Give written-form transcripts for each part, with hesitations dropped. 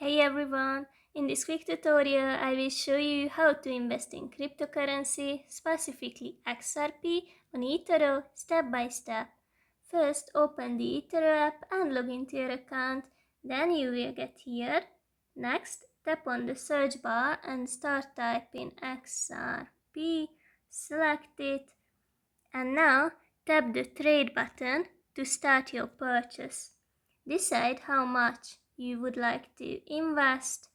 Hey everyone! In this quick tutorial I will show you how to invest in cryptocurrency, specifically XRP on eToro step by step. First open the eToro app and log into your account, then you will get here. Next tap on the search bar and start typing XRP, select it, and now tap the trade button to start your purchase. Decide how much you would like to invest,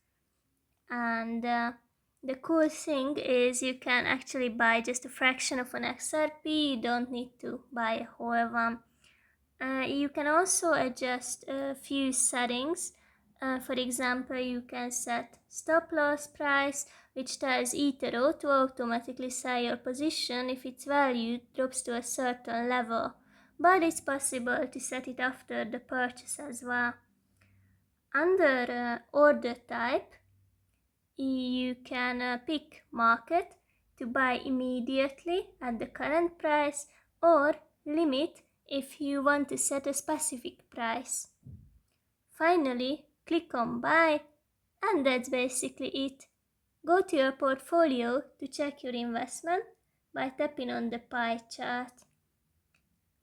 and the cool thing is you can actually buy just a fraction of an XRP. You don't need to buy a whole one. You can also adjust a few settings. For example, you can set stop loss price, which tells eToro to automatically sell your position if its value drops to a certain level, but it's possible to set it after the purchase as well. Under order type, you can pick market to buy immediately at the current price, or limit if you want to set a specific price. Finally, click on buy, and that's basically it. Go to your portfolio to check your investment by tapping on the pie chart.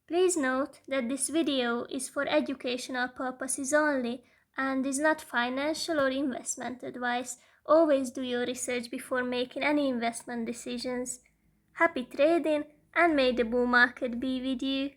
Please note that this video is for educational purposes only and is not financial or investment advice. Always do your research before making any investment decisions. Happy trading, and may the bull market be with you.